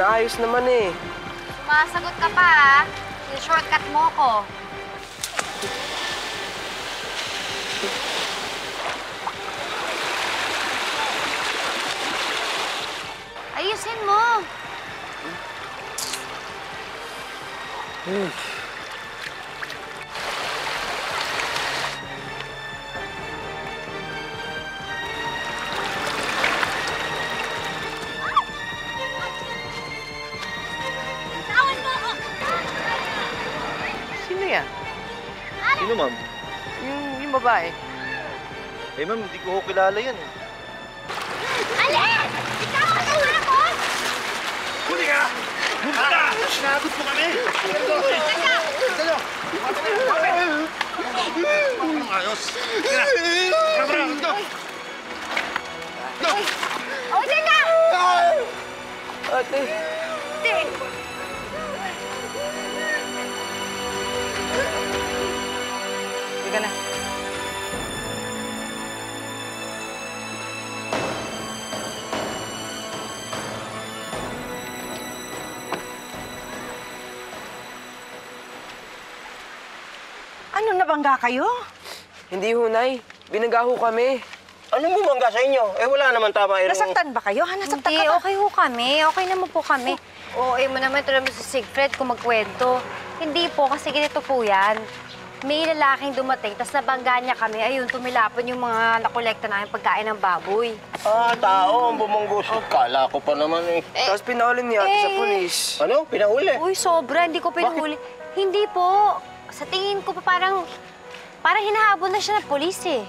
Inaayos naman eh. Sumasagot ka pa, ha? Shortcut mo ko. Ayusin mo. Sino yan? Sino, ma'am? Yung babae. Eh, ma'am, hindi ko kilala yan eh. Alis! Ikaw ang tawa ko! Huli ka! Bumata! Sinagot mo kami! Ayos! Tira! Tara! Go! Go! O, dyan na! Ate. Sige na. Ano, nabangga kayo? Hindi hunay. Binangga ho kami. Anong bumangga sa inyo? Eh, wala naman tama yung... Nasaktan ba kayo? Nasaktan Hindi, ka ba? okay ho kami. Okay naman po kami. Oo, mo naman ito naman si Siegfried kung magkwento. Hindi po, kasi ganito po yan. May lalaking dumating, tapos nabangga niya kami. Ayun, tumilapon yung mga nakolekta namin pagkain ng baboy. Ah, tao ang bumangguso. Kala ko pa naman eh. Tapos pinahuli niya ate sa pulis. Ano? Pinahuli? Uy, sobra. Hindi ko pinahuli. Hindi po. Sa tingin ko pa parang hinahabol na siya ng polis eh.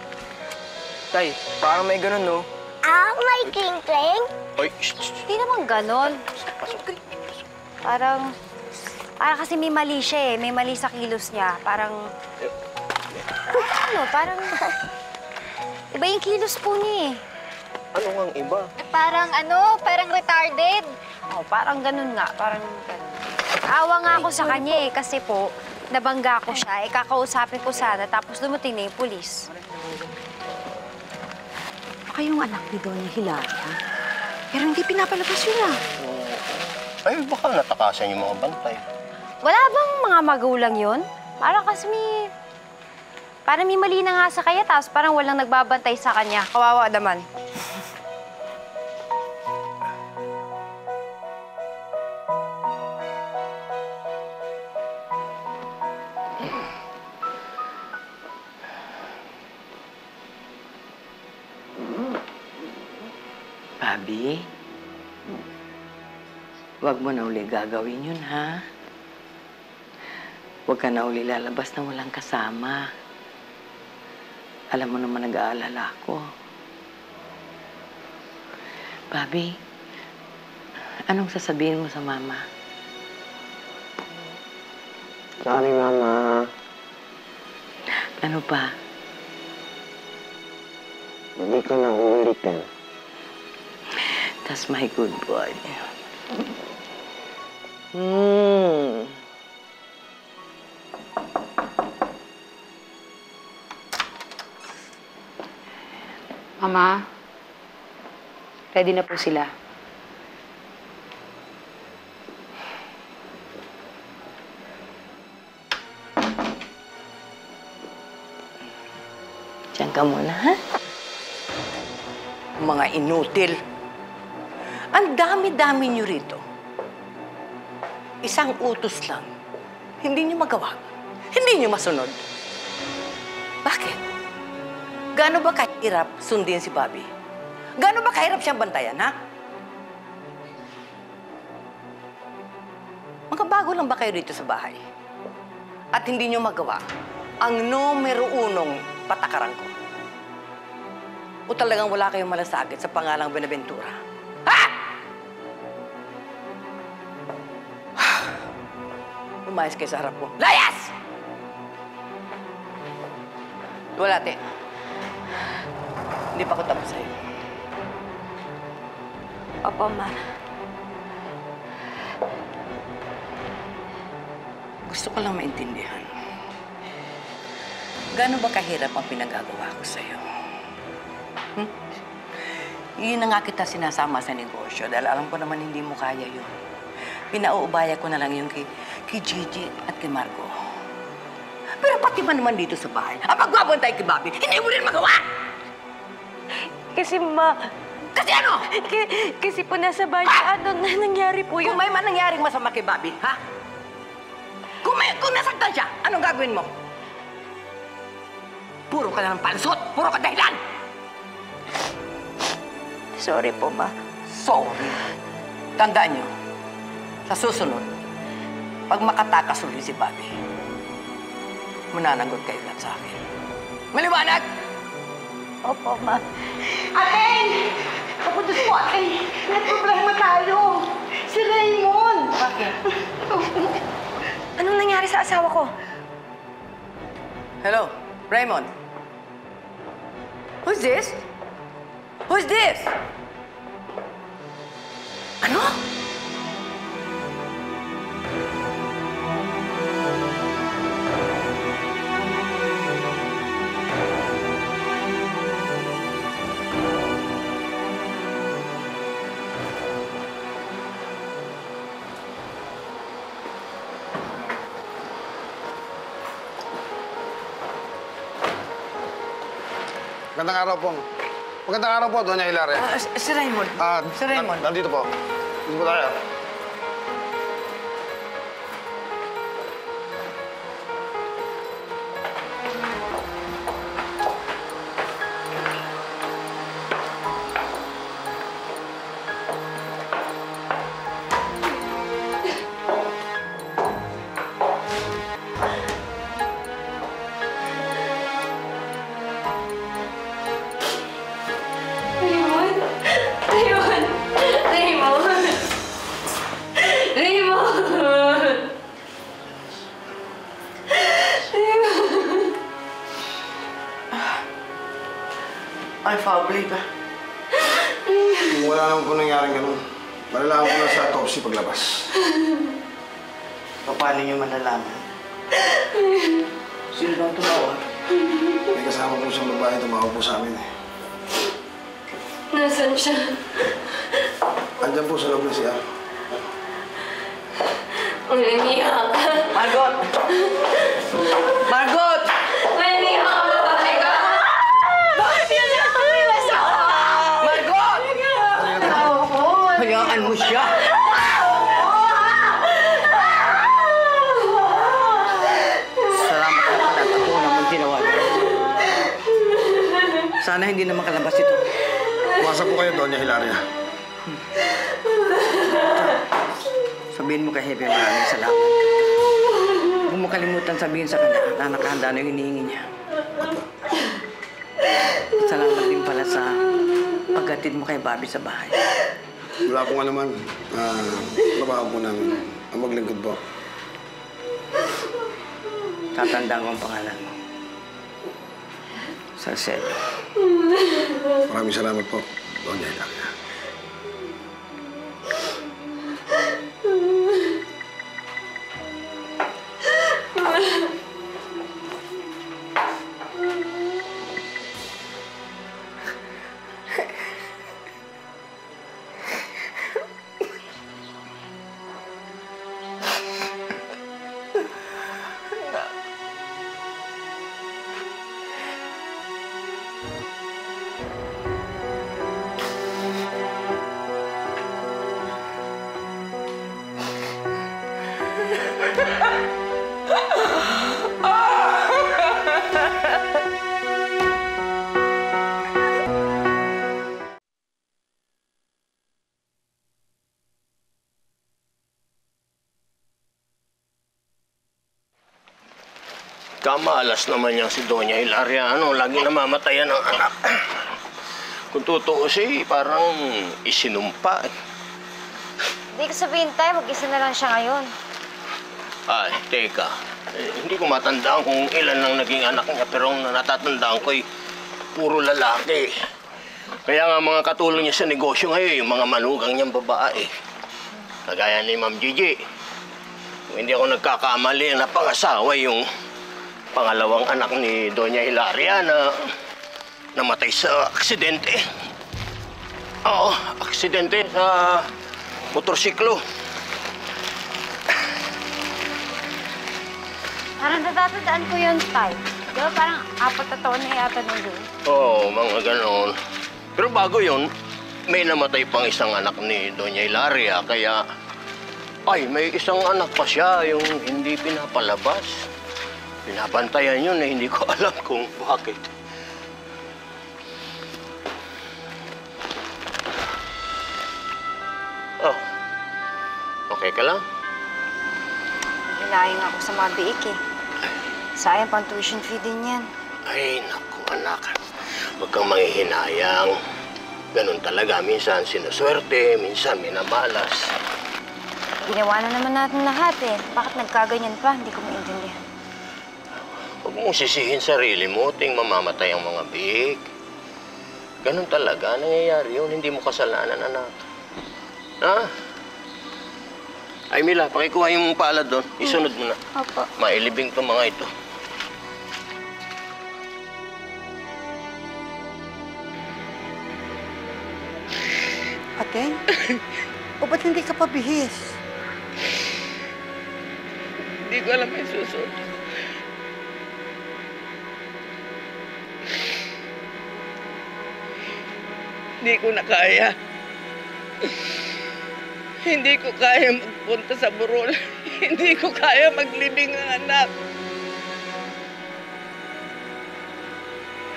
Tay, parang may ganun, no? May kling-kling? Oy, Hindi naman ganon. Parang kasi may mali siya eh. May mali sa kilos niya. Parang iba yung kilos po niya eh. ano ngang iba? Parang retarded. Oh, parang ganun nga. Parang ganun. Awa nga ako sa kanya eh. Kasi po, nabangga ko siya. Eh, kakausapin ko sana. Tapos dumating na yung pulis. Baka yung anak ni Doña Hilaria. Pero hindi pinapalabas yun ah. Ay, baka natakasan yung mga bantay. Wala bang mga magulang yun? Parang may mali na nga sa kanya, tapos parang walang nagbabantay sa kanya. Kawawa naman. Bobby, wag mo na uli gagawin yun, ha? Huwag ka na uli lalabas na walang kasama. Alam mo naman nag-aalala ako. Bobby, anong sasabihin mo sa mama? Sorry, Mama. Ano pa? Hindi ko na uulitin. That's my good boy. Mama, ready na po sila. Diyan ka muna, ha? Mga inutil. Ang dami-dami niyo rito. Isang utos lang. Hindi niyo magawa. Hindi niyo masunod. Bakit? Gaano ba kahirap sundin si Bobby? Gaano ba kahirap siyang bantayan, ha? Mga bago lang ba kayo dito sa bahay? At hindi niyo magawa ang numero unong patakaran ko? O talagang wala kayong malasakit sa pangalang Benaventura? Ha? Lumayas kayo sa harap ko. Layas! Wala, te. Hindi pa ako tapos sa'yo. Opo, Ma. Gusto ko lang maintindihan. Gaano ba kahirap ang pinagagawa ko sa'yo? Yun na nga kita sinasama sa negosyo dahil alam ko naman hindi mo kaya yun. pinauubaya ko na lang yung kay Gigi at kay Marco. Pero pati man naman dito sa bahay, ang pagbabantay kay Bobby, hindi mo rin magawa! Kasi ma... Kasi ano? Kasi po nasa bahay, ano na nangyari po Kung may man nangyaring masama kay Bobby, ha? Kung nasaktan siya, anong gagawin mo? Puro ka lang pansot! Puro ka dahilan! Sorry po, ma. Sorry. Tandaan niyo, sa susunod, pag makatakas ulit si Bobby, mananagot kayo lahat sa akin. Maliwanag! Opo, ma. Ate! Kapag po, ate! May problema tayo! Si Raymond! Bakit? Anong nangyari sa asawa ko? Hello, Raymond. Who's this? Who's this? Ano? Magandang araw po. Magandang araw po, Doña Hilaria. Si Raymond. Si Raymond. Nandito po. Dito po tayo. Ay, Fabri ka. Kung wala naman po nangyaring ganun, malalaman ko na sa autopsy paglabas. Paano niyo malalaman? Sino bang tumawag? May kasama po siyang babae tumawag po sa amin eh. Nasaan siya? Andyan po sa loob na siya. Umiiyak ka. Margot! Margot! Umiiyak ka, babae ka. Bakit yun na tumiwas ako? Margot! Hayaan mo siya! Salamat na pala at ako naman tinawagan. Sana hindi na makalabas ito. Umasa po kayo, Doña Hilaria. Sabihin mo kay Hepe, maraming salamat. Huwag mo kalimutan sabihin sa kanya na nakahanda na yung hinihingi niya. Salamat din pala sa paghatid mo kay Bobby sa bahay. Wala po nga naman. Trabaho po namin. Ang maglingkod po. Tatandaan ko ang pangalan mo. Salcedo. Maraming salamat po, Doña Hilaria. Kamalas naman niyang si Doña Hilaria. Lagi namamatayan ang anak. Kung tutuusin, parang isinumpa. Hindi ko sabihin tayo, mag-isa na lang siya ngayon. Ay, teka. Hindi ko matandaan kung ilan ang naging anak niya, pero ang natatandaan ko'y puro lalaki. Kaya nga mga katulong niya sa negosyo ngayon, yung mga manugang niyang babae. Kagaya ni Ma'am Gigi. Kung hindi ako nagkakamali, napangasawa yung pangalawang anak ni Doña Hilaria na namatay sa aksidente. Oo, aksidente sa motorsiklo. Parang natatandaan ko yun, Tay. Di ba parang 4 na taon na yata na yun? Oo, mga ganon. Pero bago yun, may namatay pang isang anak ni Doña Hilaria, kaya... Ay, may isang anak pa siya, yung hindi pinapalabas. Pinabantayan yun eh, hindi ko alam kung bakit. Oh, okay ka lang? Hinayang ako sa mga biik eh. Sayang pang tuition fee din yan. Ay, naku, anak. Huwag kang manghihinayang. Ganun talaga. Minsan sinuswerte, minsan minamalas. Ginawa na naman natin lahat eh. Bakit nagkaganyan pa? Hindi ko maintindihan. Huwag mong sisihin sarili mo, ting mamamatay ang mga biik. Ganun talaga, nangyayari yun. Hindi mo kasalanan, anak. Ha? Ay, Mila, pakikuha yung palad doon. Isunod mo na. Opo. Mailibing tong mga ito. Ate? O ba't hindi ka pabihis? Hindi ko alam yung susunod. Hindi ko na kaya. Hindi ko kaya magpunta sa burol. Hindi ko kaya maglibing ng anak.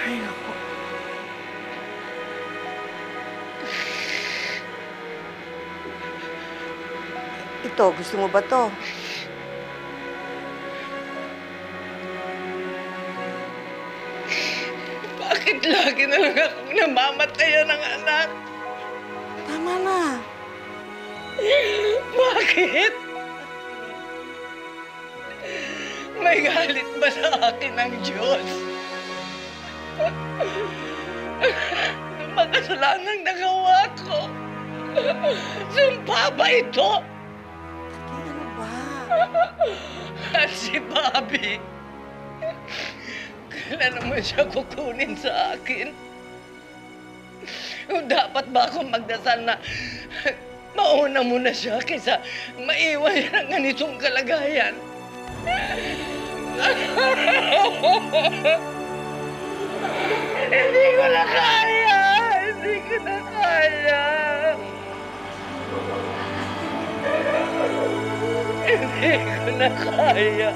Ay, naku. Ito, gusto mo ba to? Bakit lagi na lang akong namamatayan ng anak? Tama na. Bakit? May galit ba sa akin ng Diyos? Anong makasalanan nagawa ko? Sumpa ba ito? Ano ba? At si Bobby, kailan naman siya kukunin sa akin? Dapat ba akong magdasal na mauna muna siya kaysa maiwan siya ng ganitong kalagayan? Hindi ko na kaya! Hindi ko na kaya! Hindi ko na kaya!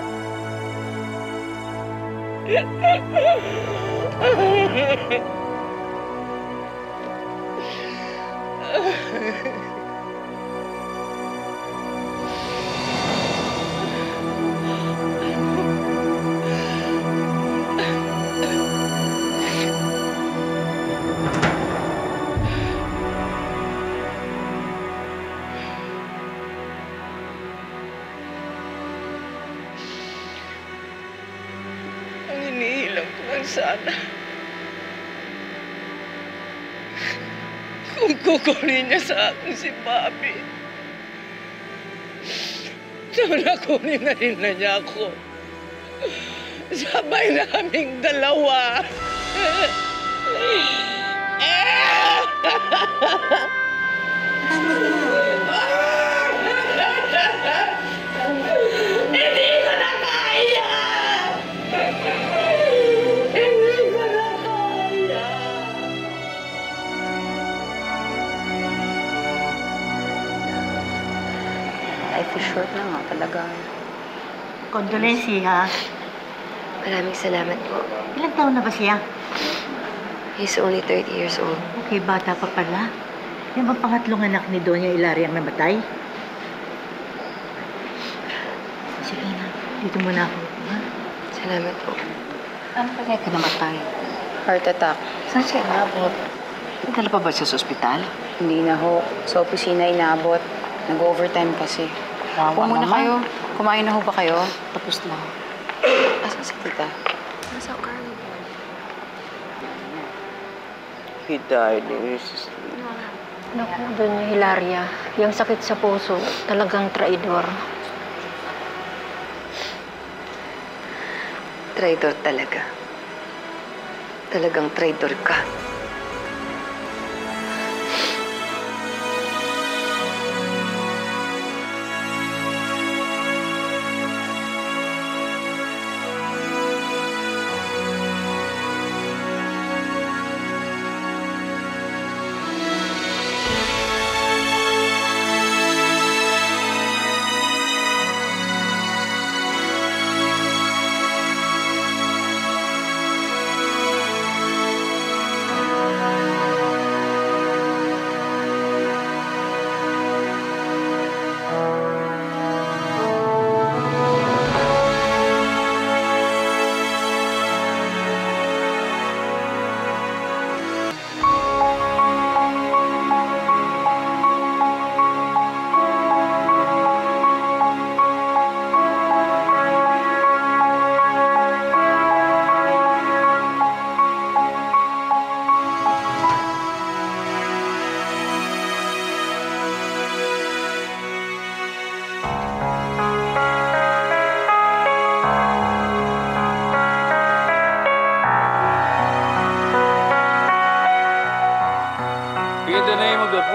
Ang iniilang ko lang sana. Kung kukunin niya sa akin si Bobby, sana kunin na rin na niya ako. Sabay na kaming dalawa. Hindi ko na kaya! Hindi ko na kaya! Life is short na nga talaga. Condolency, ha? Maraming salamat po. Ilang taon na ba siya? He's only 30 years old. Okay, bata pa pala. Yan bang pangatlong anak ni Doña Hilaria ang namatay? Sige na, dito muna ako, ha? Salamat po. Ano ba ka namatay? Heart attack. Saan siya inabot? Nagdala pa ba siya sa ospital? Hindi na ho. Sa opisina inaabot. Nag-overtime kasi. Wawa Muna naman. kayo. Kumain na ho ba kayo? Tapos na. Asan si tita? Nasa Carlo. He died in his sleep. Naku, Doña Hilaria, yung sakit sa puso, talagang traidor. Traidor talaga. Talagang traidor ka.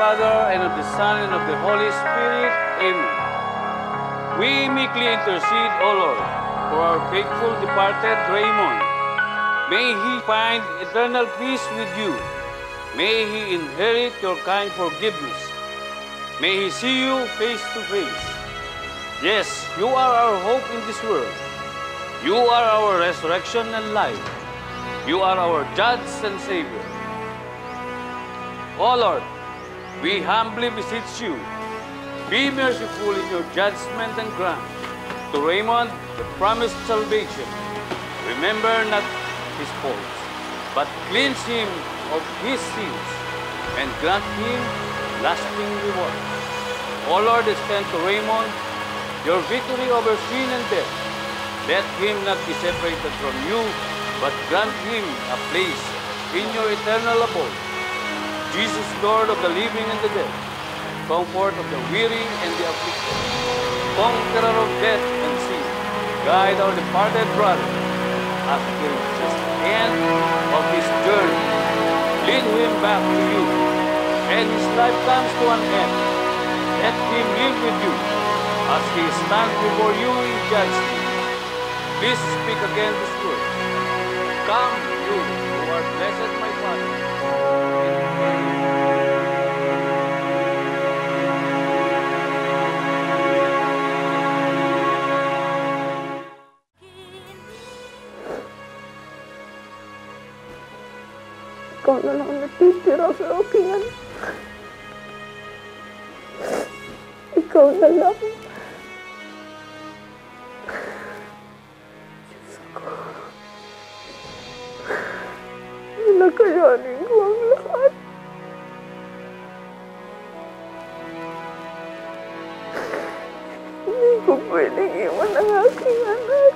Father, and of the Son, and of the Holy Spirit. Amen. We meekly intercede, O Lord, for our faithful departed Raymond. May he find eternal peace with you. May he inherit your kind forgiveness. May he see you face to face. Yes, you are our hope in this world. You are our resurrection and life. You are our Judge and Savior. O Lord, we humbly beseech you, be merciful in your judgment and grant to Raymond the promised salvation. Remember not his faults, but cleanse him of his sins and grant him lasting reward. O Lord, extend to Raymond your victory over sin and death. Let him not be separated from you, but grant him a place in your eternal abode. Jesus, Lord of the living and the dead, comfort of the weary and the afflicted, conqueror of death and sin, guide our departed brother as he reaches the end of his journey. Lead him back to you, and his life comes to an end. Let him live with you as he stands before you in judgment. Please speak again these words. Come, you who are blessed, my Father. Ikaw na lang natitira sa aking anak. Ikaw na lang. Diyos ko. Nakayanin ko ang lahat. Hindi ko pwedeng iwan ang aking anak.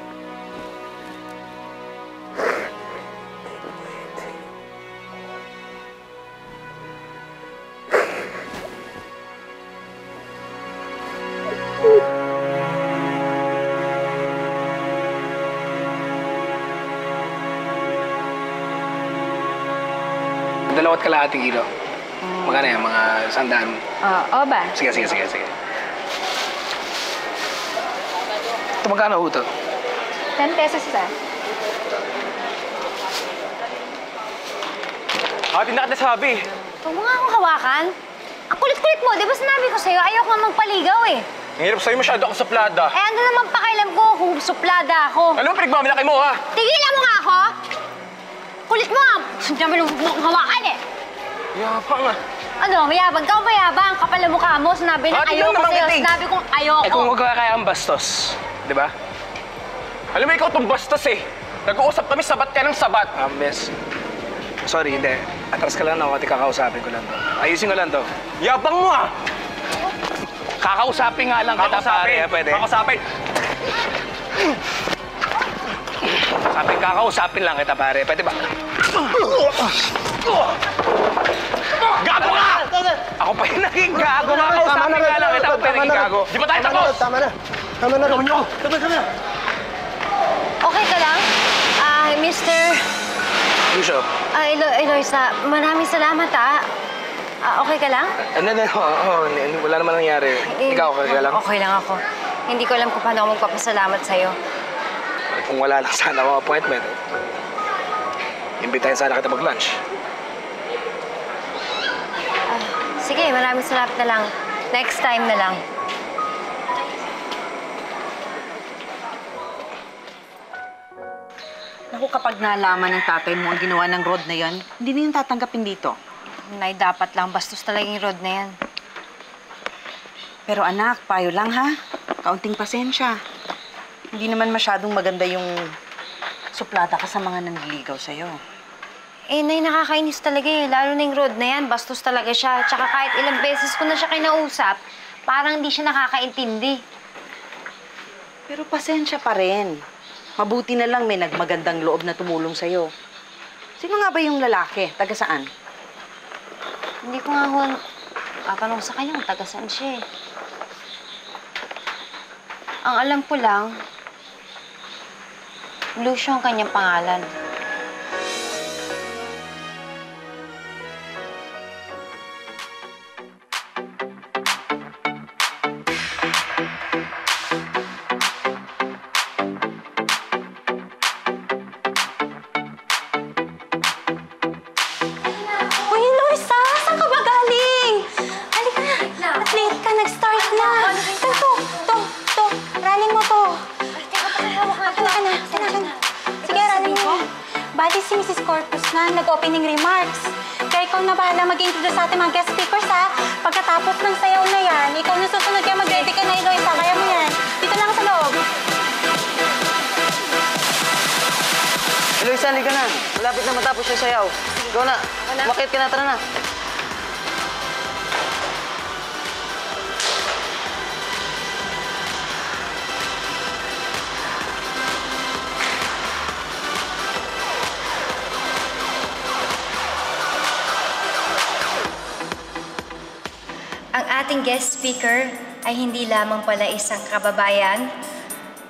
Dalawat kalahating kilo. Magkano yan? Mga 100? Oo ba? Sige. Ito magkano ho ito? 10 pesos isa. Hindi na kita sabi. Huwag mo nga akong hawakan. Ang kulit-kulit mo, di ba sinabi ko sa'yo, ayaw ko nga magpaligaw eh. Ang hirap sa'yo, masyado ako suplada. Eh, ano naman pakialam ko kung suplada ako? Ano ang pinagmamalaki mo, ha? Tigilan mo nga ako! Kulit mo nga! Sinabi mo hawakan eh! Yabang ah. Ano, mayabang ka o mayabang? Kapal na mukha mo, sinabi na ayoko sa'yo. Sinabi kong ayoko. Kung huwag ka kaya ang bastos, di ba? Alam mo, ikaw itong bastos eh. Nag-uusap kami, sabat ka ng sabat. Bes. Sorry, hindi. Atras ka lang ako at kakausapin ko lang to. Ayusin ko lang to. Yabang mo ah! Kakausapin nga lang kita, pare. Pwede? Kakausapin. Kakausapin lang kita, pare. Pwede ba? Gago ka! Ako pa yung naging gago. Kakausapin nga lang kita. Ako pa yung naging gago. Di ba tayo tapos? Tama na. Gawin niyo. Kami. Okay ka lang? Mr. Lucio. Eloisa, maraming salamat okay ka lang? Wala naman nangyari. Ikaw, okay ka lang? Okay lang ako. Hindi ko alam kung paano ako magpapasalamat sa'yo. Kung wala lang sana akong appointment, imbitahin sana kita mag-lunch. Sige, maraming salamat na lang. Next time na lang. Naku, kapag nalaman ng tatay mo ang ginawa ng road na yan, hindi na yung tatanggapin dito. Nay, dapat lang. Bastos talaga yung road na yan. Pero anak, payo lang ha. Kaunting pasensya. Hindi naman masyadong maganda yung suplada ka sa mga nanliligaw sa'yo. Eh, Nay, nakakainis talaga eh. Lalo na yung road na yan. Bastos talaga siya. Tsaka kahit ilang beses ko na siya kinausap, parang hindi siya nakakaintindi. Pero pasensya pa rin. Mabuti na lang may nagmagandang loob na tumulong sa'yo. Sino nga ba yung lalaki? Taga saan? Hindi ko nga tatanong sa kanya kung taga saan siya eh. Ang alam ko lang, Lucio ang kanyang pangalan. Bali si Mrs. Corpus na nag-opening remarks. Kaya ikaw na bahala mag-introduce sa ating mga guest speakers, ha? Pagkatapos ng sayaw na yan, ikaw na susunod kaya mag-ready ka na, Eloisa. Kaya mo yan. Dito lang sa loob. Eloisa, halika na. Malapit na matapos yung sayaw. Ikaw na. Makit ka na, tara na. Ang ating guest speaker ay hindi lamang pala isang kababayan,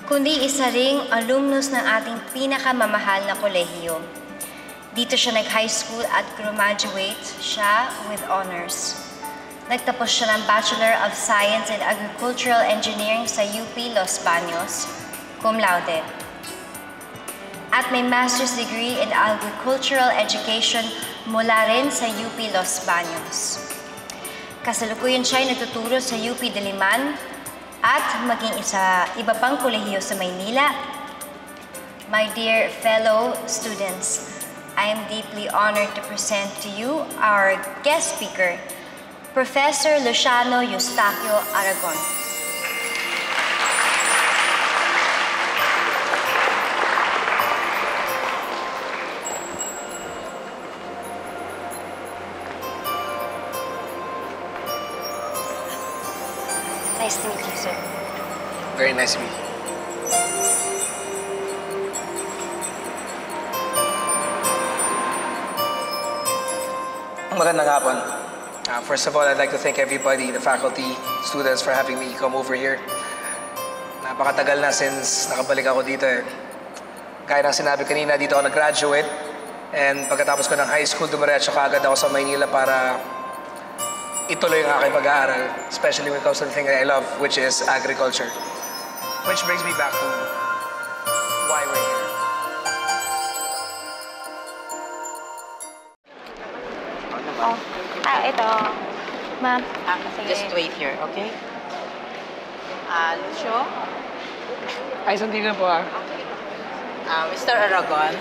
kundi isa ring alumnus ng ating pinakamamahal na kolehiyo. Dito siya nag-high school at graduate siya with honors. Nagtapos siya ng Bachelor of Science in Agricultural Engineering sa UP Los Baños, cum laude. At may master's degree in Agricultural Education mula rin sa UP Los Baños. Kasalukuyan siya ay nagtuturo sa UP Diliman at maging iba pang kolehiyo sa Maynila. My dear fellow students, I am deeply honored to present to you our guest speaker, Professor Luciano Eustaquio Aragon. Nice to meet you, sir. Very nice to meet you. Magandang hapon. First of all, I'd like to thank everybody, the faculty, students, for having me come over here. Napakatagal na since nakabalik ako dito eh. Gaya ng sinabi kanina, dito ako nag-graduate. And pagkatapos ko ng high school, dumiretso kaagad ako sa Maynila para ituloy ang aking pag-aaral, especially when it comes to the thing that I love, which is agriculture. Which brings me back to why we're here. Ito. Ma'am. Just wait here, okay? Lucio? Ay, sandali na po Mr. Aragon,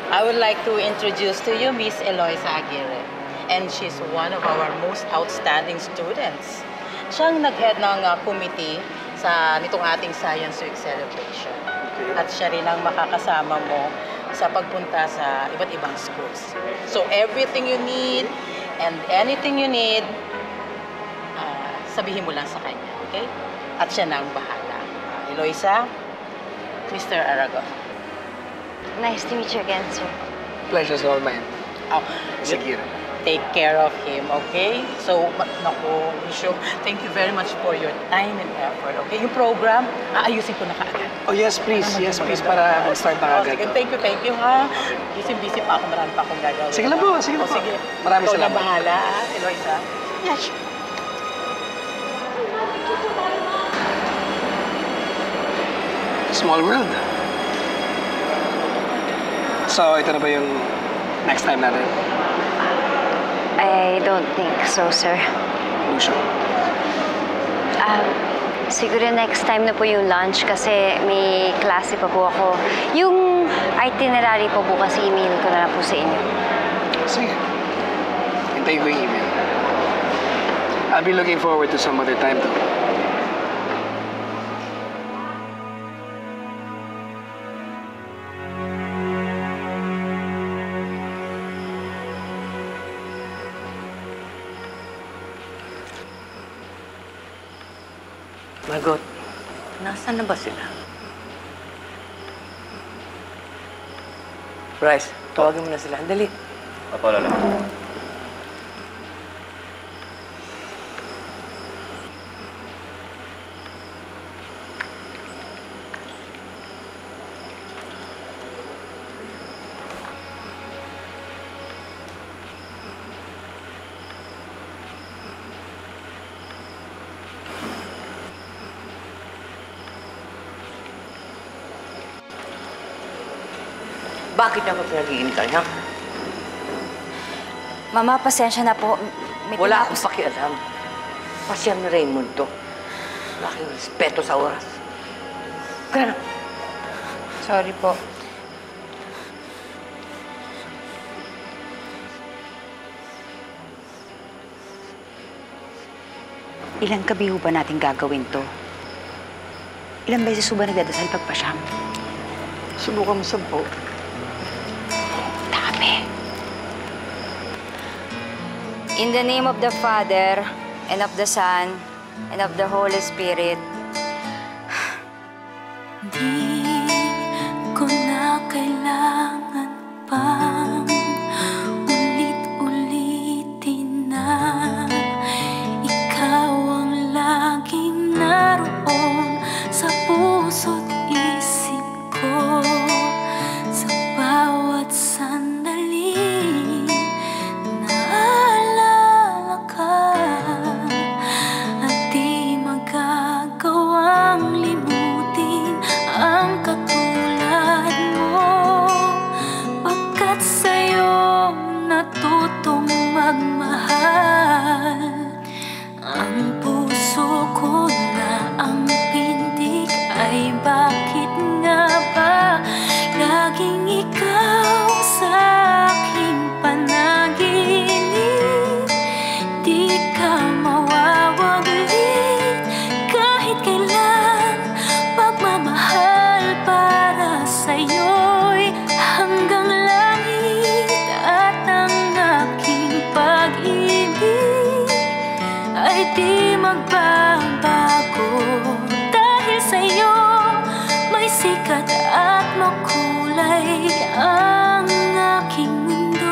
I would like to introduce to you Miss Eloisa Aguirre. And she's one of our most outstanding students. Siyang nag-head ng committee sa nitong ating Science Week celebration. At siya rin ang makakasama mo sa pagpunta sa iba't ibang schools. So everything you need and anything you need, sabihin mo lang sa kanya, okay? At siya na ang bahala. Eloisa, Mr. Aragon. Nice to meet you again, sir. Pleasure's all mine. Oh, sige. Take care of him, okay? So, naku, Lucio, thank you very much for your time and effort, okay? Yung program, aayusin ko na kaagad. Oh, yes, please. Yes, please, para mag-start na agad. Sige, thank you, ha? Busy pa ako, marami pa akong gagawin. Sige lang po, sige lang po. Sige, Maraming ikaw salamat. na bahala, Eloisa. Yes. Small world. So, ito na ba yung next time natin? I don't think so, sir. Lucio. Siguro next time na po yung lunch kasi may klase pa po ako. Yung itinerary po bukas, email ko na lang po sa inyo. Sige. Hintayin ko yung email. I'll be looking forward to some other time, though. Margot, nasaan na ba sila? Bryce, tawagin mo na sila. Dali. Opo, Lola. Bakit ako pinag-iintay, ha? Mama, pasensya na po. Wala akong pakialam. Pasyal na Raymond to. Wala kayong respeto sa oras. Kaya na. Sorry po. Ilang gabi ho ba natin gagawin to? Ilang beses ho ba nagdadasal pagpasyam? Subukan mo 10. Dami. In the name of the Father, and of the Son, and of the Holy Spirit. Di ko na kailangan pang ulit-ulitin na ikaw ang laging naroon sa puso't isip ko. Sa bawat sandali naalala ka at di magagawang limutin ang katulad mo, pagkat sa'yo natutong magmahal. Ang puso ko na ang pintig ay bakit nga ba laging ikaw sa aking panaginip? Di ka mawawaglit kahit kailan. Pagmamahal para sa'yo'y hanggang langit, at ang aking pag-ibig ay di magbabago. Dahil sa'yo may sikat at makulay ang aking mundo.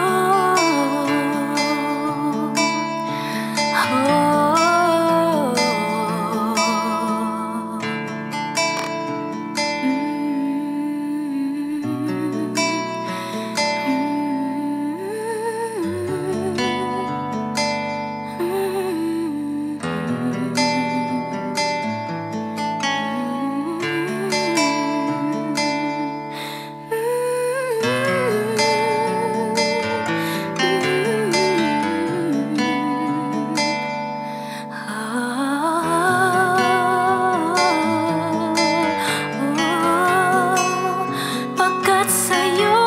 Pagkat sa'yo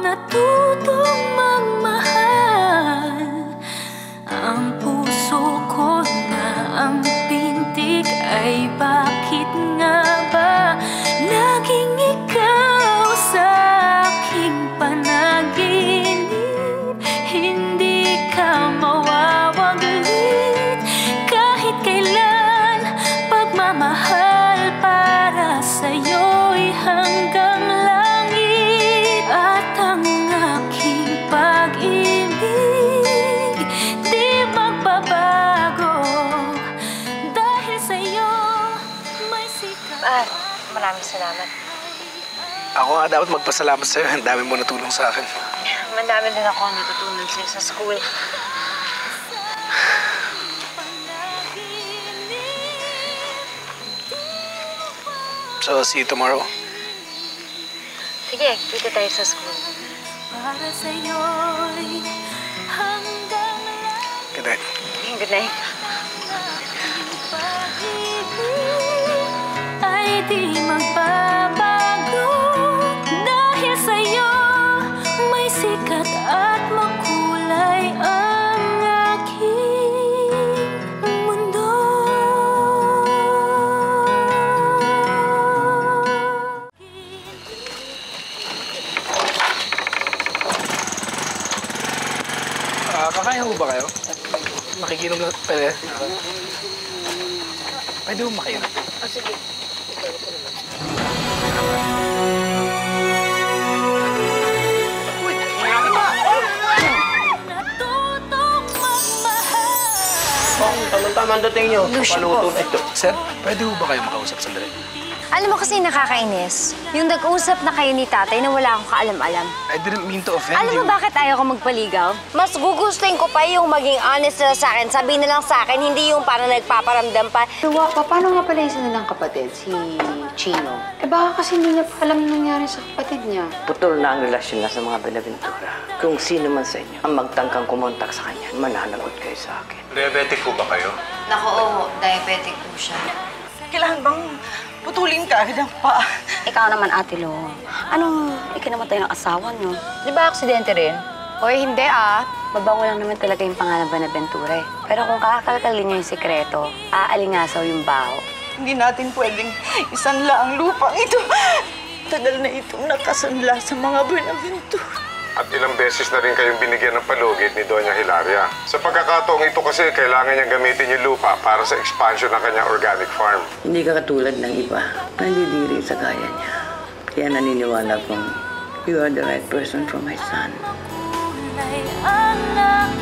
natutong magmahal. Ang puso ko na ang pintig ay bakit nga ba laging ikaw sa aking panaginip? Hindi ka mawawaglit kahit kailan. Pagmamahal para sa'yo'y hanggang langit, at ang aking pag-ibig di magbabago. Dahil sa'yo may sikat. Maraming salamat. Ako nga dapat magpasalamat sa'yo. Ang dami mo natulong sa akin. Madami din ako natutunan sa'yo sa school. So, see you tomorrow. Sige, kita tayo sa school. Para sa'yo'y hanggang Good night. Good night. ay di magbabago. Dahil sa'yo may sikat at makulay ang aking mundo. Kakain ho ba kayo? Makikinom na pwede? Pwede ho makinom. Sige. Tama-tama ang dating nyo. Paluto na ito. Sir, pwede ho ba kayo makausap sandali? Alam mo kasi nakakainis, yung nag-usap na kayo ni tatay na wala akong kaalam-alam. I didn't mean to offend Alam you. mo bakit ayaw ko magpaligaw? Mas gugustuhin ko pa yung maging honest na sa akin. Sabihin na lang sa akin, hindi yung parang nagpaparamdam pa. Paano nga pala yung isa nilang kapatid, si Chino? Eh baka kasi hindi niya pa alam yung nangyari sa kapatid niya. Putol na ang relasyon na sa mga Benaventura. Kung sino man sa inyo ang magtangkang kumontak sa kanya, mananagot kayo sa akin. Diabetic po ba kayo? Naku, oo. Diabetic po siya. Kailangan bang putulin ka agad ang paa? Ikaw naman, Ate Lo. Anong ikinamatay ng asawa niyo? Di ba aksidente rin? Hoy, hindi ah. Mabango lang naman talaga yung pangalan Benaventura eh. Pero kung kakakalkalin niyo yung sikreto, aalingasaw yung baho. Hindi natin pwedeng isanla ang lupang ito. Tagal na itong nakasanla sa mga Benaventura. At ilang beses na rin kayong binigyan ng palugit ni Doña Hilaria. Sa pagkakataong ito kasi, kailangan niyang gamitin yung lupa para sa expansion ng kanyang organic farm. Hindi ka katulad ng iba. Nandidiri sa kaya niya. Kaya naniniwala kong you are the right person for my son. Ang